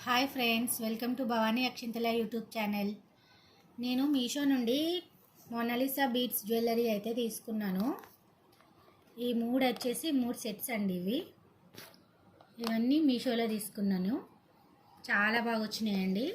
Hi friends, welcome to Bhavani Akshintala YouTube channel. నేను మీషో నుండి Mona Lisa beads jewellery అయితే తీసుకున్నాను. ఈ మూడు సెట్స్ అండి. ఇవన్నీ మీషోలో తీసుకున్నాను. చాలా బాగా వచ్చినాయండి.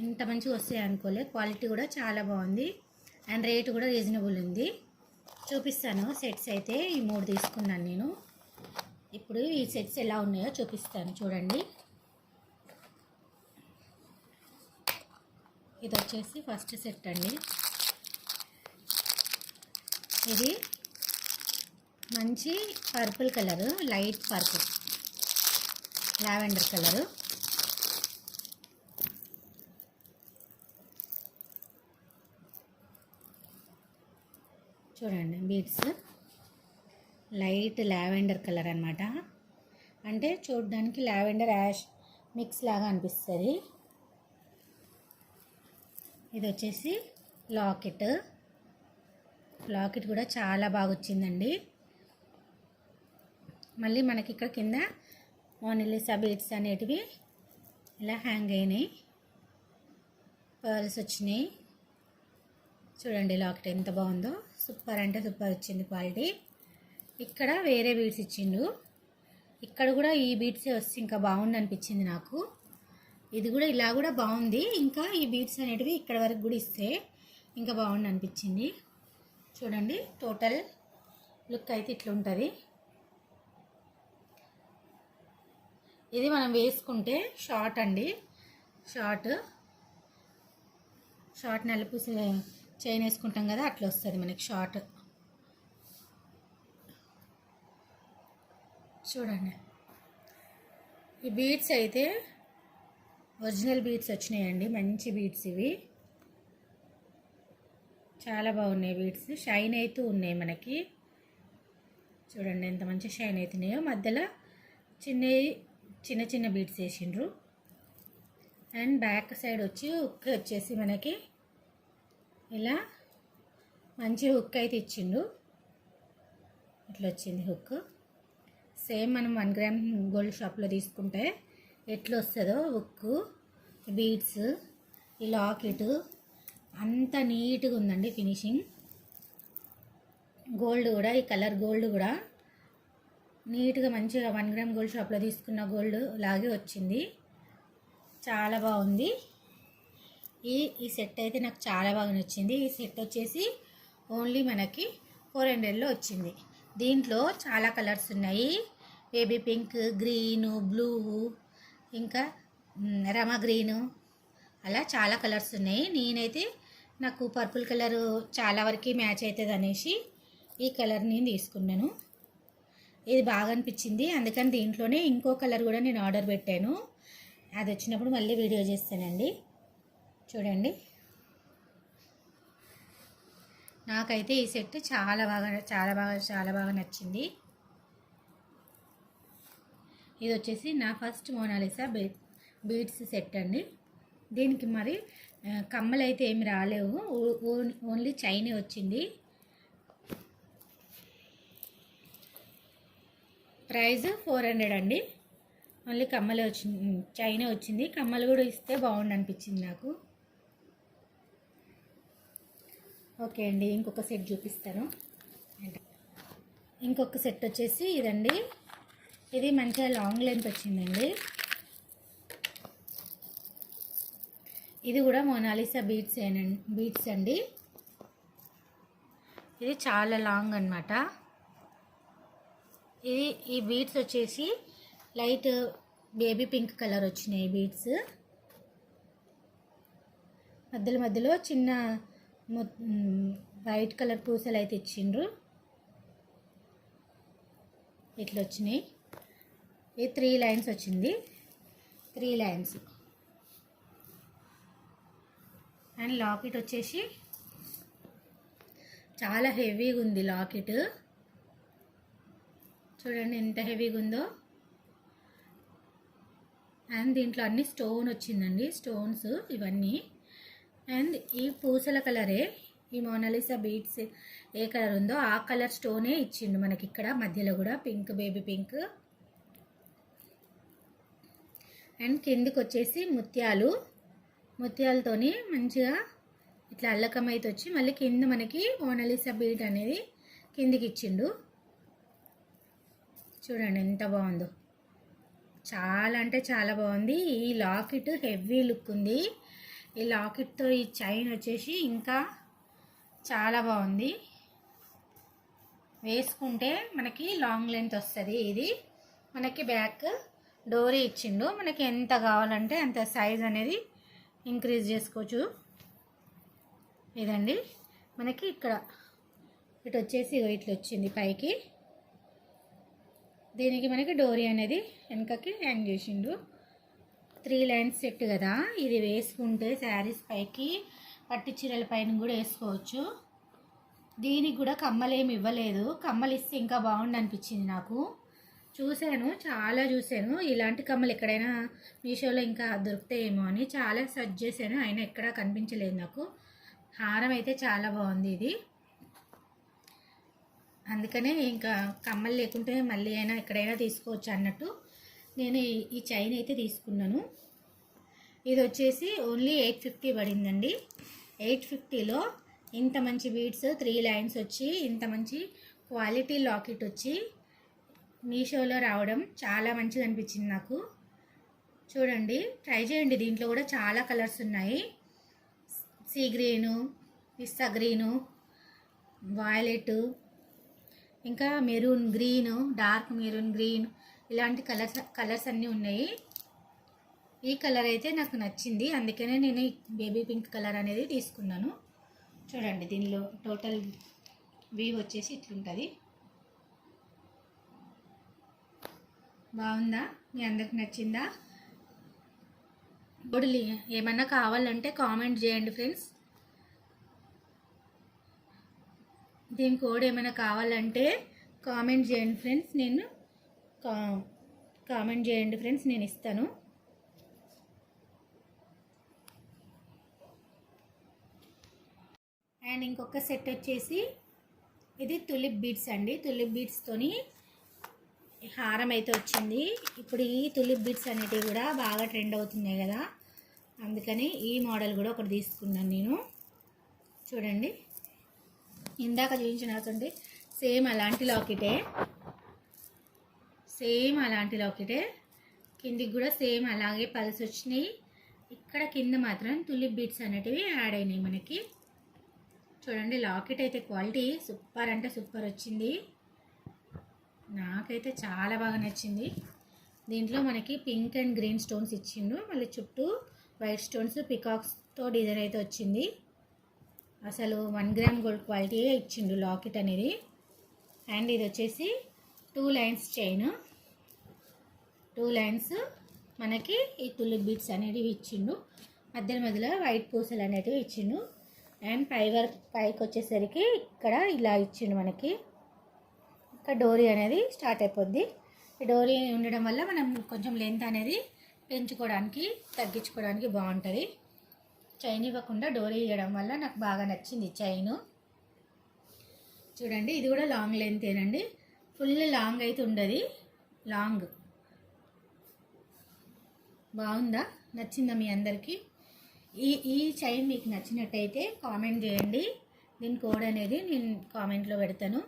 ఇంత మంచిగా వస్తాయి అనుకోలే. క్వాలిటీ కూడా చాలా బాగుంది అండ్ రేట్ కూడా రీజనబుల్ ఉంది. చూపిస్తాను. సెట్స్ అయితే ఈ మూడు తీసుకున్నాను నేను. ఇప్పుడు ఈ సెట్స్ ఎలా ఉన్నాయో చూపిస్తాను, చూడండి. ఇది వచ్చేసి ఫస్ట్ సెట్ అండి. ఇది మంచి purple colour, light purple, lavender colour. చూడండి, బీడ్స్ లైట్ లావెండర్ కలర్ అన్నమాట. అంటే చూడడానికి లావెండర్ యాష్ మిక్స్ లాగా అనిపిస్తుంది. ఇది వచ్చేసి లాకెట్ కూడా చాలా బాగా వచ్చిందండి. మళ్ళీ మనకి ఇక్కడ కింద మోనాలిసా బీడ్స్ అనేటివి ఇలా హ్యాంగ్ అయినాయి. పర్ల్స్ వచ్చినాయి. చూడండి లాకెట్ ఎంత బాగుందో. సూపర్ అంటే సూపర్ వచ్చింది క్వాలిటీ. ఇక్కడ వేరే బీడ్స్ ఇచ్చిండు. ఇక్కడ కూడా ఈ బీడ్సే వస్తే ఇంకా బాగుంది అనిపించింది నాకు. ఇది కూడా ఇలా కూడా బాగుంది. ఇంకా ఈ బీడ్స్ అనేటివి ఇక్కడ వరకు కూడా ఇస్తే ఇంకా బాగుంది అనిపించింది. చూడండి, టోటల్ లుక్ అయితే ఇట్లా ఉంటుంది. ఇది మనం వేసుకుంటే షార్ట్ అండి. షార్ట్ నలుపు చైన్ వేసుకుంటాం కదా, అట్లా వస్తుంది మనకి షార్ట్. చూడండి, ఈ బీడ్స్ అయితే ఒరిజినల్ బీడ్స్ వచ్చినాయండి. మంచి బీడ్స్ ఇవి. చాలా బాగున్నాయి బీడ్స్. షైన్ అవుతూ ఉన్నాయి మనకి. చూడండి ఎంత మంచి షైన్ అవుతున్నాయో. మధ్యలో చిన్న చిన్న బీడ్స్ వేసిండ్రు. అండ్ బ్యాక్ సైడ్ వచ్చేసి మనకి ఇలా మంచి హుక్ అయితే ఇచ్చిండు. ఇట్లా వచ్చింది హుక్. సేమ్ మనం 1 గ్రామ్ గోల్డ్ షాప్లో తీసుకుంటే ఎట్లా వస్తుందో హుక్, బీడ్స్, ఈ లాకెట్ అంత నీట్గా ఉందండి ఫినిషింగ్. గోల్డ్ కూడా, ఈ కలర్ గోల్డ్ కూడా నీట్గా మంచిగా 1 గ్రామ్ గోల్డ్ షాప్లో తీసుకున్న గోల్డ్ లాగే వచ్చింది. చాలా బాగుంది. ఈ సెట్ అయితే నాకు చాలా బాగా నచ్చింది. ఈ సెట్ వచ్చేసి ఓన్లీ మనకి 400లో వచ్చింది. దీంట్లో చాలా కలర్స్ ఉన్నాయి. బేబీ పింక్, గ్రీను, బ్లూ, ఇంకా రమా గ్రీను, అలా చాలా కలర్స్ ఉన్నాయి. నేనైతే నాకు పర్పుల్ కలరు చాలా వరకు మ్యాచ్ అవుతుంది అనేసి ఈ కలర్ నేను తీసుకున్నాను. ఇది బాగా అనిపించింది. అందుకని దీంట్లోనే ఇంకో కలర్ కూడా నేను ఆర్డర్ పెట్టాను. అది వచ్చినప్పుడు మళ్ళీ వీడియో చేస్తానండి. చూడండి, నాకైతే ఈ సెట్ చాలా బాగా నచ్చింది. ఇది వచ్చేసి నా ఫస్ట్ మోనాలిసా బీడ్స్ సెట్ అండి. దీనికి మరి కమ్మలు అయితే ఏమి రాలేవు, ఓన్లీ చైనే వచ్చింది. ప్రైస్ 400 అండి. ఓన్లీ కమ్మలే వచ్చింది, చైనే వచ్చింది. కమ్మలు కూడా ఇస్తే బాగుండు అనిపించింది నాకు. ఓకే అండి, ఇంకొక సెట్ చూపిస్తాను. ఇంకొక సెట్ వచ్చేసి ఇదండి. ఇది మంచిగా లాంగ్ లెంత్ వచ్చిందండి. ఇది కూడా మోనాలిసా బీడ్స్ అండి. ఇది చాలా లాంగ్ అన్నమాట. ఈ బీడ్స్ వచ్చేసి లైట్ బేబీ పింక్ కలర్ వచ్చినాయి బీడ్స్. మధ్యలో చిన్న వైట్ కలర్ పూసలు అయితే ఇచ్చిండ్రు. ఇట్లా వచ్చినాయి. ఇది 3 లైన్స్ వచ్చింది. 3 లైన్స్. అండ్ లాకెట్ వచ్చేసి చాలా హెవీగా ఉంది లాకెట్. చూడండి ఎంత హెవీగా ఉందో. అండ్ దీంట్లో అన్ని స్టోన్ వచ్చిందండి, స్టోన్స్ ఇవన్నీ. అండ్ ఈ పూసల కలరే, ఈ మోనాలిసా బీడ్స్ ఏ కలర్ ఉందో ఆ కలర్ స్టోనే ఇచ్చిండు మనకి. ఇక్కడ మధ్యలో కూడా పింక్, బేబీ పింక్. అండ్ కిందికి వచ్చేసి ముత్యాలతోని మంచిగా ఇట్లా అల్లకం అయితే వచ్చి మళ్ళీ కింద మనకి మోనాలిసా బీట్ అనేది కిందికి ఇచ్చిండు. చూడండి ఎంత బాగుందో, చాలా అంటే చాలా బాగుంది. ఈ లాకెట్ హెవీ లుక్ ఉంది. ఈ లాకెట్తో ఈ చైన్ వచ్చేసి ఇంకా చాలా బాగుంది. వేసుకుంటే మనకి లాంగ్ లెంత్ వస్తుంది. ఇది మనకి బ్యాక్ డోరీ ఇచ్చిండు. మనకి ఎంత కావాలంటే అంత సైజ్ అనేది ఇంక్రీజ్ చేసుకోవచ్చు. ఇదండి మనకి ఇక్కడ ఇటు వచ్చేసి ఇట్లా వచ్చింది పైకి. దీనికి మనకి డోరీ అనేది వెనకకి హ్యాంగ్ చేసిండు. 3 లైన్స్ సెట్ కదా, ఇది వేసుకుంటే శారీస్ పైకి పట్టు చీరల పైన కూడా వేసుకోవచ్చు. దీనికి కూడా కమ్మలు ఏమి ఇవ్వలేదు. కమ్మలు ఇస్తే ఇంకా బాగుండు అనిపించింది నాకు. చాలా చూశాను ఇలాంటి కమ్మలు ఎక్కడైనా మీషోలో ఇంకా దొరుకుతాయేమో అని చాలా సెర్చ్ చేశాను, అయినా ఎక్కడా కనిపించలేదు నాకు. హారం అయితే చాలా బాగుంది ఇది. అందుకనే ఇంకా కమ్మలు లేకుంటే మళ్ళీ అయినా ఎక్కడైనా తీసుకోవచ్చు అన్నట్టు నేను ఈ చైన్ అయితే తీసుకున్నాను. ఇది వచ్చేసి ఓన్లీ 850 పడిందండి. 850లో ఇంత మంచి బీడ్స్ 3 లైన్స్ వచ్చి ఇంత మంచి క్వాలిటీ లాకెట్ వచ్చి మీషోలో రావడం చాలా మంచిగా అనిపించింది నాకు. చూడండి, ట్రై చేయండి. దీంట్లో కూడా చాలా కలర్స్ ఉన్నాయి. సీ గ్రీను, పిస్తా గ్రీను, వాయిలెట్, ఇంకా maroon green, dark maroon green, ఇలాంటి కలర్స్ అన్నీ ఉన్నాయి. ఈ కలర్ అయితే నాకు నచ్చింది, అందుకనే నేను బేబీ పింక్ కలర్ అనేది తీసుకున్నాను. చూడండి, దీనిలో టోటల్ వీవ్ వచ్చేసి ఇట్లుంటుంది. బాగుందా? మీ అందరికి నచ్చిందా? ఇప్పుడు ఏమన్నా కావాలంటే కామెంట్ చేయండి ఫ్రెండ్స్. దీని కోడ్ ఏమైనా కావాలంటే కామెంట్ చేయండి ఫ్రెండ్స్. కామెంట్ చేయండి ఫ్రెండ్స్, నేను ఇస్తాను. అండ్ ఇంకొక సెట్ వచ్చేసి ఇది తులిప్ బీడ్స్ అండి. తులిప్ బీడ్స్తోని హారం అయితే వచ్చింది. ఇప్పుడు ఈ తులిప్ బీడ్స్ అనేటివి కూడా బాగా ట్రెండ్ అవుతున్నాయి కదా, అందుకని ఈ మోడల్ కూడా ఒకటి తీసుకున్నాను నేను. చూడండి, ఇందాక చూపించినటువంటి సేమ్ అలాంటి లాకెటే, కిందికి కూడా సేమ్ అలాగే పల్స్ వచ్చినాయి. ఇక్కడ కింద మాత్రం తులిప్ బీడ్స్ అనేటివి యాడ్ అయినాయి మనకి. చూడండి, లాకెట్ అయితే క్వాలిటీ సూపర్ అంటే సూపర్ వచ్చింది. నాకైతే చాలా బాగా నచ్చింది. దీంట్లో మనకి పింక్ అండ్ గ్రీన్ స్టోన్స్ ఇచ్చిండు, మళ్ళీ చుట్టూ వైట్ స్టోన్స్ పికాక్స్తో డిజైన్ అయితే వచ్చింది. అసలు 1 గ్రామ్ గోల్డ్ క్వాలిటీ ఇచ్చిండు లాకెట్ అనేది. అండ్ ఇది వచ్చేసి 2 లైన్స్ చైన్, 2 లైన్స్ మనకి ఈ తులిప్ బీడ్స్ అనేటివి ఇచ్చిండు. మధ్యలో వైట్ పూసలు అనేటివి ఇచ్చిండు. అండ్ పైకి వచ్చేసరికి ఇక్కడ ఇలా ఇచ్చిండు మనకి. ఇక్కడ డోరీ అనేది స్టార్ట్ అయిపోద్ది. ఈ డోరీ ఉండడం వల్ల మనం కొంచెం లెంత్ అనేది పెంచుకోవడానికి తగ్గించుకోవడానికి బాగుంటుంది. చైన్ ఇవ్వకుండా డోరీ ఇవ్వడం వల్ల నాకు బాగా నచ్చింది చైను. చూడండి, ఇది కూడా లాంగ్ లెంతేనండి, ఫుల్ లాంగ్ అయితే ఉండదు. లాంగ్ బాగుందా? నచ్చిందా మీ అందరికీ? ఈ చైన్ మీకు నచ్చినట్టయితే కామెంట్ చేయండి. దీని కోడ్ అనేది నేను కామెంట్లో పెడతాను.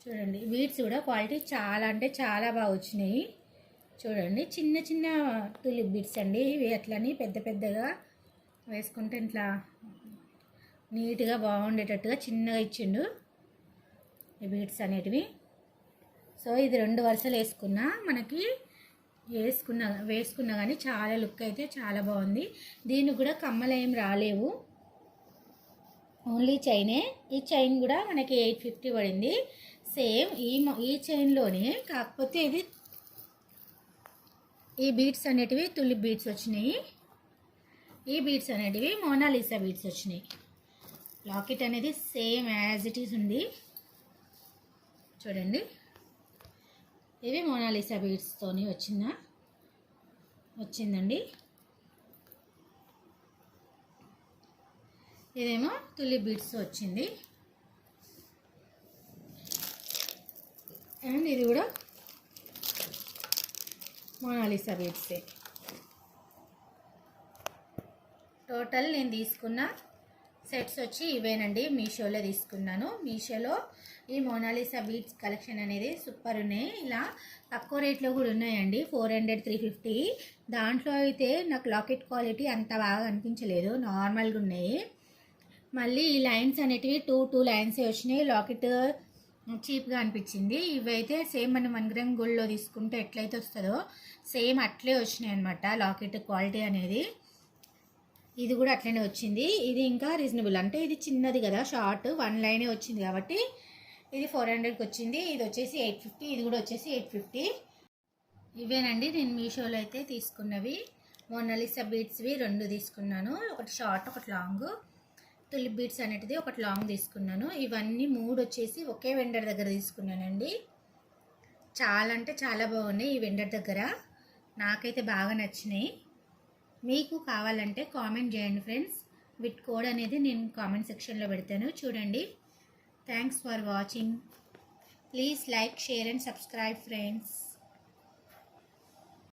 చూడండి, బీడ్స్ కూడా క్వాలిటీ చాలా అంటే చాలా బాగా వచ్చినాయి. చూడండి, చిన్న చిన్న తులిప్ బీడ్స్ అండి ఇవి. అట్లని పెద్దగా వేసుకుంటే ఇట్లా నీట్గా బాగుండేటట్టుగా చిన్నగా ఇచ్చిండు ఈ బీడ్స్ అనేటివి. సో ఇది 2 వరుసలు మనకి వేసుకున్నా కానీ చాలా లుక్ అయితే చాలా బాగుంది. దీనికి కూడా కమ్మలు ఏం రాలేవు, ఓన్లీ చైనే. ఈ చైన్ కూడా మనకి 850 పడింది. సేమ్ ఈ చైన్లోనే, కాకపోతే ఇది ఈ బీడ్స్ అనేటివి తులిప్ బీడ్స్ వచ్చినాయి. ఈ బీడ్స్ అనేటివి మోనాలిసా బీడ్స్ వచ్చినాయి. లాకెట్ అనేది సేమ్ యాజ్ ఇట్ ఈస్ ఉంది. చూడండి, ఇవి మోనాలిసా బీడ్స్తోని వచ్చిందండి. ఇదేమో తులిప్ బీడ్స్ వచ్చింది. అండ్ ఇది కూడా మోనాలిసా బీడ్సే. టోటల్ నేను తీసుకున్న సెట్స్ వచ్చి ఇవేనండి. మీషోలో తీసుకున్నాను. మీషోలో ఈ మోనాలిసా బీడ్స్ కలెక్షన్ అనేది సూపర్ ఉన్నాయి. ఇలా తక్కువ రేట్లో కూడా ఉన్నాయండి. 400, 350. దాంట్లో అయితే నాకు లాకెట్ క్వాలిటీ అంత బాగా అనిపించలేదు, నార్మల్గా ఉన్నాయి. మళ్ళీ ఈ లైన్స్ అనేటివి టూ లైన్సే వచ్చినాయి. లాకెట్ చీప్గా అనిపించింది. ఇవైతే సేమ్ మనం 1 గ్రామ్ గోల్డ్లో తీసుకుంటే ఎట్లయితే వస్తుందో సేమ్ అట్లే వచ్చినాయి అనమాట లాకెట్ క్వాలిటీ అనేది. ఇది కూడా అట్లనే వచ్చింది. ఇది ఇంకా రీజనబుల్, అంటే ఇది చిన్నది కదా, షార్ట్ 1 లైనే వచ్చింది కాబట్టి ఇది 400కి వచ్చింది. ఇది వచ్చేసి 850, ఇది కూడా వచ్చేసి 850. ఇవేనండి నేను మీషోలో అయితే తీసుకున్నవి. మోనాలిసా బీడ్స్వి 2 తీసుకున్నాను, ఒకటి షార్ట్ ఒకటి లాంగ్. తులిప్ బీడ్స్ అనేటిది ఒకటి లాంగ్ తీసుకున్నాను. ఇవన్నీ 3 వచ్చేసి ఒకే వెండర్ దగ్గర తీసుకున్నానండి. చాలా అంటే చాలా బాగున్నాయి ఈ వెండర్ దగ్గర, నాకైతే బాగా నచ్చినాయి. మీకు కావాలంటే కామెంట్ చేయండి ఫ్రెండ్స్. విత్ కోడ్ అనేది నేను కామెంట్ సెక్షన్లో పెడతాను, చూడండి. Thanks for watching. Please like, share and subscribe friends.